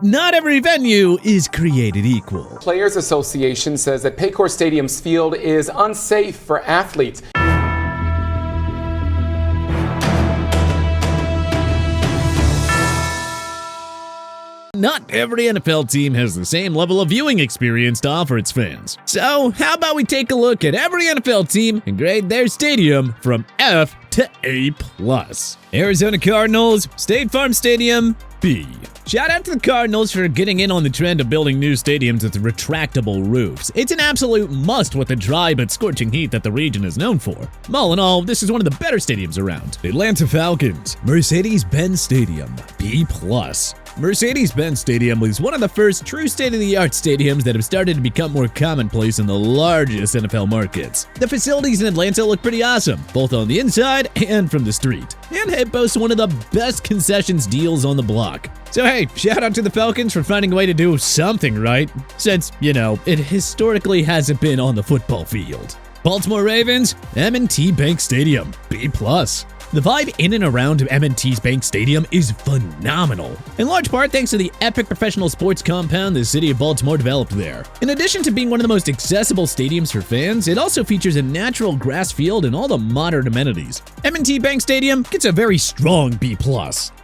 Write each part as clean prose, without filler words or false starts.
Not every venue is created equal. Players Association says that Paycor Stadium's field is unsafe for athletes. Not every NFL team has the same level of viewing experience to offer its fans. So, how about we take a look at every NFL team and grade their stadium from F to A+. Arizona Cardinals, State Farm Stadium, B. Shout out to the Cardinals for getting in on the trend of building new stadiums with retractable roofs. It's an absolute must with the dry but scorching heat that the region is known for. All in all, this is one of the better stadiums around. Atlanta Falcons, Mercedes-Benz Stadium, B+. Mercedes-Benz Stadium was one of the first true state-of-the-art stadiums that have started to become more commonplace in the largest NFL markets. The facilities in Atlanta look pretty awesome, both on the inside and from the street. And it boasts one of the best concessions deals on the block. So hey, shout out to the Falcons for finding a way to do something right, since, it historically hasn't been on the football field. Baltimore Ravens, M&T Bank Stadium, B+. The vibe in and around M&T's Bank Stadium is phenomenal, in large part thanks to the epic professional sports compound the city of Baltimore developed there. In addition to being one of the most accessible stadiums for fans, it also features a natural grass field and all the modern amenities. M&T Bank Stadium gets a very strong B+.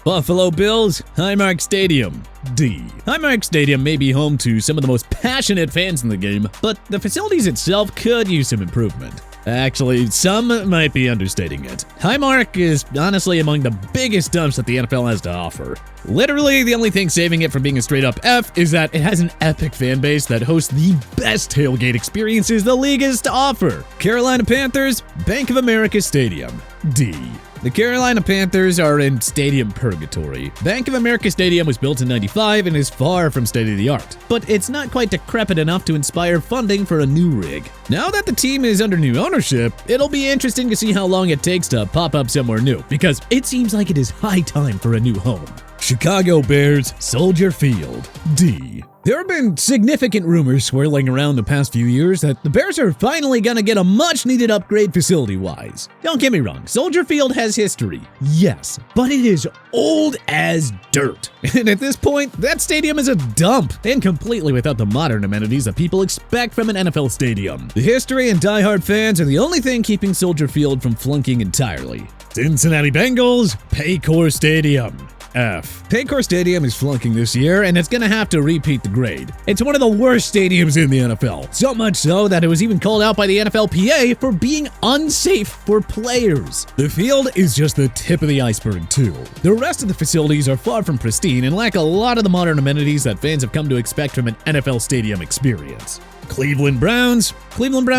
Buffalo Bills, Highmark Stadium, D. Highmark Stadium may be home to some of the most passionate fans in the game, but the facilities itself could use some improvement. Actually, some might be understating it. Highmark is honestly among the biggest dumps that the NFL has to offer. Literally, the only thing saving it from being a straight-up F is that it has an epic fan base that hosts the best tailgate experiences the league has to offer. Carolina Panthers, Bank of America Stadium, D. The Carolina Panthers are in stadium purgatory. Bank of America Stadium was built in '95 and is far from state-of-the-art, but it's not quite decrepit enough to inspire funding for a new rig. Now that the team is under new ownership, it'll be interesting to see how long it takes to pop up somewhere new, because it seems like it is high time for a new home. Chicago Bears, Soldier Field, D. There have been significant rumors swirling around the past few years that the Bears are finally gonna get a much-needed upgrade facility-wise. Don't get me wrong, Soldier Field has history, yes, but it is old as dirt. And at this point, that stadium is a dump, and completely without the modern amenities that people expect from an NFL stadium. The history and diehard fans are the only thing keeping Soldier Field from flunking entirely. Cincinnati Bengals, Paycor Stadium, F. Paycor Stadium is flunking this year, and it's gonna have to repeat the grade. It's one of the worst stadiums in the NFL, so much so that it was even called out by the NFLPA for being unsafe for players. The field is just the tip of the iceberg too. The rest of the facilities are far from pristine and lack a lot of the modern amenities that fans have come to expect from an NFL stadium experience. Cleveland Browns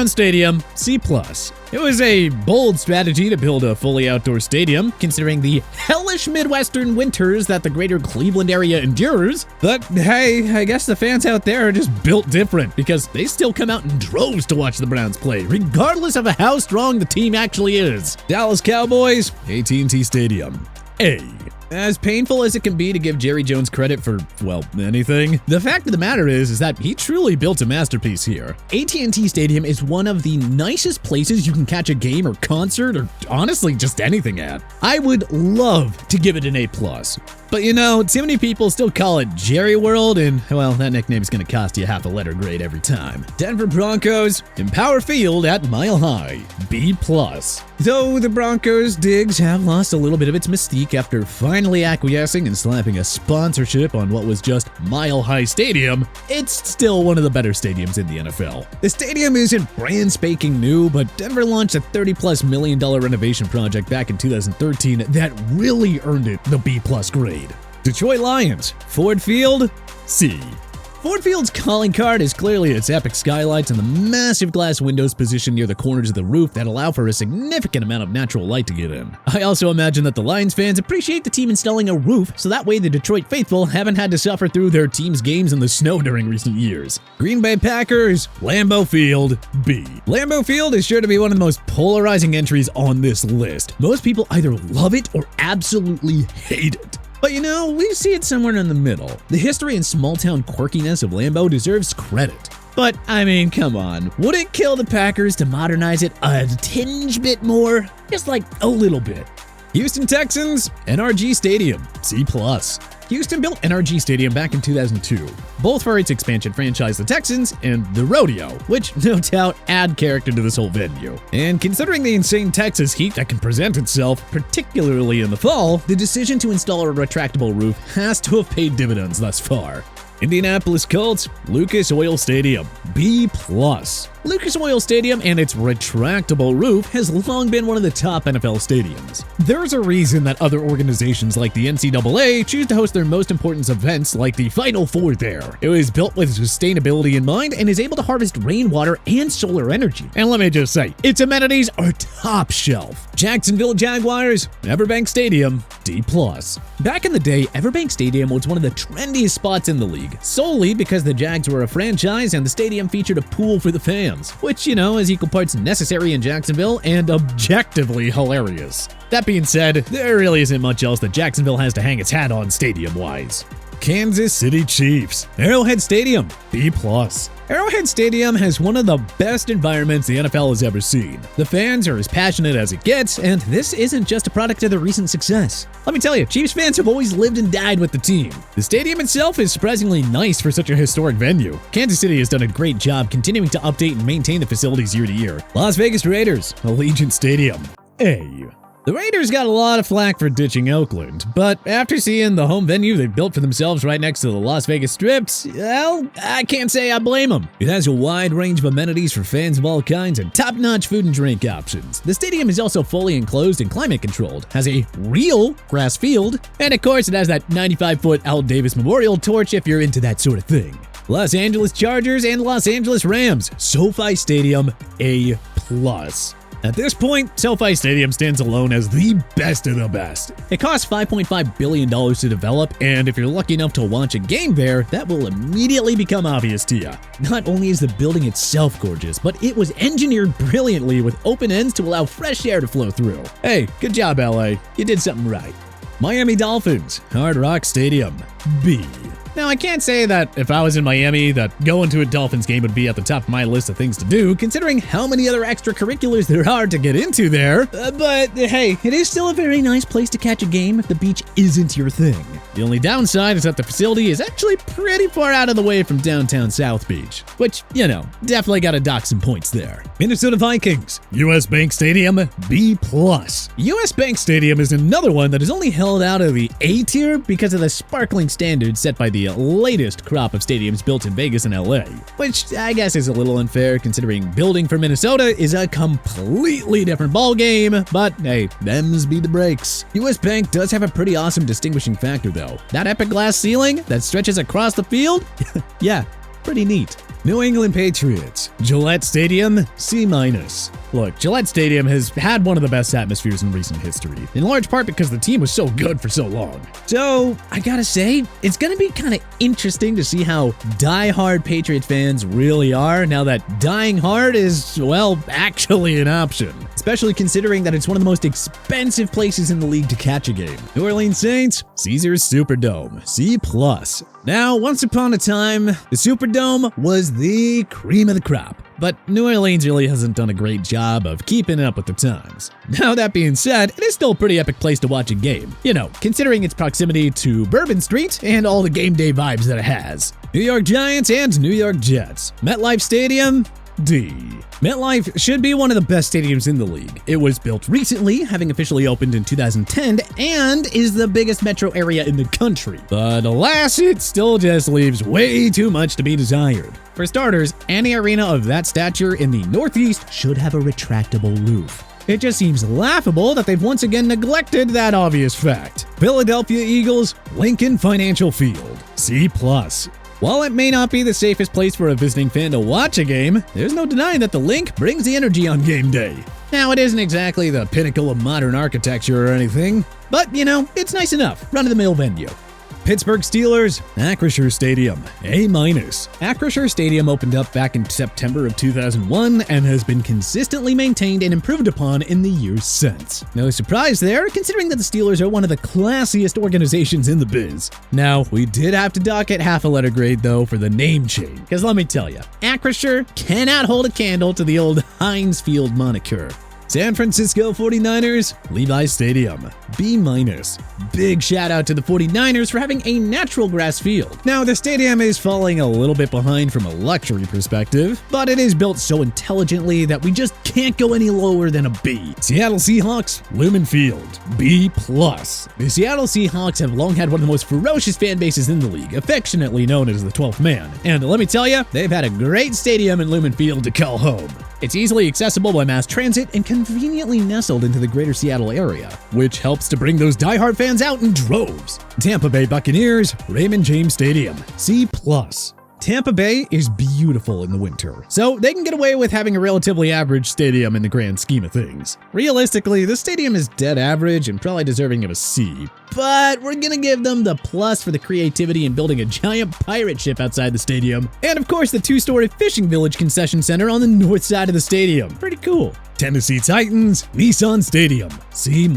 Stadium, C+. It was a bold strategy to build a fully outdoor stadium, considering the hellish Midwestern winters that the greater Cleveland area endures. But hey, I guess the fans out there are just built different, because they still come out in droves to watch the Browns play, regardless of how strong the team actually is. Dallas Cowboys, AT&T Stadium, A. As painful as it can be to give Jerry Jones credit for, well, anything, the fact of the matter is that he truly built a masterpiece here. AT&T Stadium is one of the nicest places you can catch a game or concert or honestly just anything at. I would love to give it an A+. But too many people still call it Jerry World, and, well, that nickname's gonna cost you half a letter grade every time. Denver Broncos, Empower Field at Mile High, B+. Though the Broncos' digs have lost a little bit of its mystique after finally acquiescing and slapping a sponsorship on what was just Mile High Stadium, it's still one of the better stadiums in the NFL. The stadium isn't brand spanking new, but Denver launched a $30+ million renovation project back in 2013 that really earned it the B+ grade. Detroit Lions, Ford Field, C. Ford Field's calling card is clearly its epic skylights and the massive glass windows positioned near the corners of the roof that allow for a significant amount of natural light to get in. I also imagine that the Lions fans appreciate the team installing a roof, so that way the Detroit faithful haven't had to suffer through their team's games in the snow during recent years. Green Bay Packers, Lambeau Field, B. Lambeau Field is sure to be one of the most polarizing entries on this list. Most people either love it or absolutely hate it. But we see it somewhere in the middle. The history and small-town quirkiness of Lambeau deserves credit. But, come on. Would it kill the Packers to modernize it a tinge bit more? Just like a little bit. Houston Texans, NRG Stadium, C+. Houston built NRG Stadium back in 2002, both for its expansion franchise, the Texans, and the Rodeo, which no doubt add character to this whole venue. And considering the insane Texas heat that can present itself, particularly in the fall, the decision to install a retractable roof has to have paid dividends thus far. Indianapolis Colts, Lucas Oil Stadium, B+. Lucas Oil Stadium and its retractable roof has long been one of the top NFL stadiums. There's a reason that other organizations like the NCAA choose to host their most important events like the Final Four there. It was built with sustainability in mind and is able to harvest rainwater and solar energy. And let me just say, its amenities are top shelf. Jacksonville Jaguars, Everbank Stadium, D+. Back in the day, Everbank Stadium was one of the trendiest spots in the league, solely because the Jags were a franchise and the stadium featured a pool for the fans, which, is equal parts necessary in Jacksonville and objectively hilarious. That being said, there really isn't much else that Jacksonville has to hang its hat on stadium-wise. Kansas City Chiefs, Arrowhead Stadium, B+. Arrowhead Stadium has one of the best environments the NFL has ever seen. The fans are as passionate as it gets, and this isn't just a product of their recent success. Let me tell you, Chiefs fans have always lived and died with the team. The stadium itself is surprisingly nice for such a historic venue. Kansas City has done a great job continuing to update and maintain the facilities year to year. Las Vegas Raiders, Allegiant Stadium, A. The Raiders got a lot of flack for ditching Oakland, but after seeing the home venue they built for themselves right next to the Las Vegas Strip, well, I can't say I blame them. It has a wide range of amenities for fans of all kinds and top-notch food and drink options. The stadium is also fully enclosed and climate-controlled, has a real grass field, and of course it has that 95-foot Al Davis Memorial torch if you're into that sort of thing. Los Angeles Chargers and Los Angeles Rams, SoFi Stadium, A+. At this point, SoFi Stadium stands alone as the best of the best. It costs $5.5 billion to develop, and if you're lucky enough to watch a game there, that will immediately become obvious to you. Not only is the building itself gorgeous, but it was engineered brilliantly with open ends to allow fresh air to flow through. Hey, good job, LA. You did something right. Miami Dolphins, Hard Rock Stadium, B. Now, I can't say that if I was in Miami that going to a Dolphins game would be at the top of my list of things to do, considering how many other extracurriculars there are to get into there. But hey, it is still a very nice place to catch a game if the beach isn't your thing. The only downside is that the facility is actually pretty far out of the way from downtown South Beach, which, definitely gotta dock some points there. Minnesota Vikings, US Bank Stadium, B+. US Bank Stadium is another one that is only held out of the A tier because of the sparkling standards set by the latest crop of stadiums built in Vegas and LA, which I guess is a little unfair considering building for Minnesota is a completely different ballgame, but hey, them's be the breaks. US Bank does have a pretty awesome distinguishing factor though. That epic glass ceiling that stretches across the field? Yeah, pretty neat. New England Patriots, Gillette Stadium, C-. Look, Gillette Stadium has had one of the best atmospheres in recent history, in large part because the team was so good for so long. So, I gotta say, it's gonna be kinda interesting to see how die-hard Patriots fans really are now that dying hard is, well, actually an option. Especially considering that it's one of the most expensive places in the league to catch a game. New Orleans Saints, Caesars Superdome, C+. Now, once upon a time, the Superdome was the cream of the crop. But New Orleans really hasn't done a great job of keeping up with the times. Now that being said, it is still a pretty epic place to watch a game, considering its proximity to Bourbon Street and all the game day vibes that it has. New York Giants and New York Jets, MetLife Stadium, D. MetLife should be one of the best stadiums in the league. It was built recently, having officially opened in 2010, and is the biggest metro area in the country. But alas, it still just leaves way too much to be desired. For starters, any arena of that stature in the Northeast should have a retractable roof. It just seems laughable that they've once again neglected that obvious fact. Philadelphia Eagles, Lincoln Financial Field, C+. While it may not be the safest place for a visiting fan to watch a game, there's no denying that the Link brings the energy on game day. Now, it isn't exactly the pinnacle of modern architecture or anything, but, it's nice enough, run-of-the-mill venue. Pittsburgh Steelers, Acrisure Stadium, A-. Acrisure Stadium opened up back in September of 2001 and has been consistently maintained and improved upon in the years since. No surprise there, considering that the Steelers are one of the classiest organizations in the biz. Now, we did have to dock it half a letter grade though for the name change, because let me tell you, Acrisure cannot hold a candle to the old Heinz Field moniker. San Francisco 49ers, Levi's Stadium, B-. Big shout out to the 49ers for having a natural grass field. Now, the stadium is falling a little bit behind from a luxury perspective, but it is built so intelligently that we just can't go any lower than a B. Seattle Seahawks, Lumen Field, B+. The Seattle Seahawks have long had one of the most ferocious fan bases in the league, affectionately known as the 12th man. And let me tell you, they've had a great stadium in Lumen Field to call home. It's easily accessible by mass transit and conveniently nestled into the greater Seattle area, which helps to bring those diehard fans out in droves. Tampa Bay Buccaneers, Raymond James Stadium, C+. Tampa Bay is beautiful in the winter, so they can get away with having a relatively average stadium in the grand scheme of things. Realistically, the stadium is dead average and probably deserving of a C, but we're gonna give them the plus for the creativity in building a giant pirate ship outside the stadium, and of course the 2-story fishing village concession center on the north side of the stadium. Pretty cool. Tennessee Titans, Nissan Stadium, C-.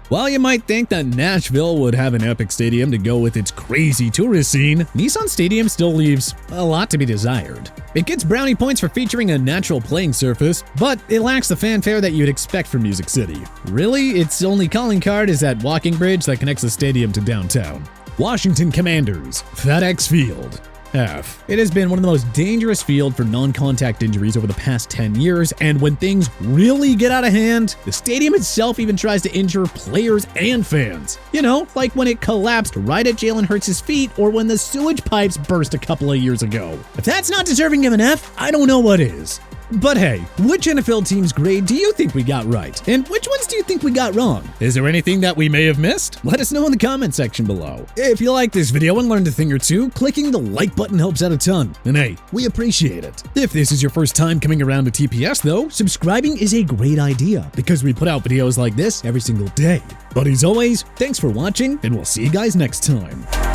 While you might think that Nashville would have an epic stadium to go with its crazy tourist scene, Nissan Stadium still leaves a lot to be desired. It gets brownie points for featuring a natural playing surface, but it lacks the fanfare that you'd expect from Music City. Really, its only calling card is that walking bridge that connects the stadium to downtown. Washington Commanders, FedEx Field, F. It has been one of the most dangerous fields for non-contact injuries over the past 10 years, and when things really get out of hand, the stadium itself even tries to injure players and fans. You know, like when it collapsed right at Jalen Hurts' feet, or when the sewage pipes burst a couple of years ago. If that's not deserving of an F, I don't know what is. But hey, which NFL team's grade do you think we got right? And which ones do you think we got wrong? Is there anything that we may have missed? Let us know in the comment section below. If you like this video and learned a thing or two, clicking the like button helps out a ton. And hey, we appreciate it. If this is your first time coming around to TPS though, subscribing is a great idea because we put out videos like this every single day. But as always, thanks for watching and we'll see you guys next time.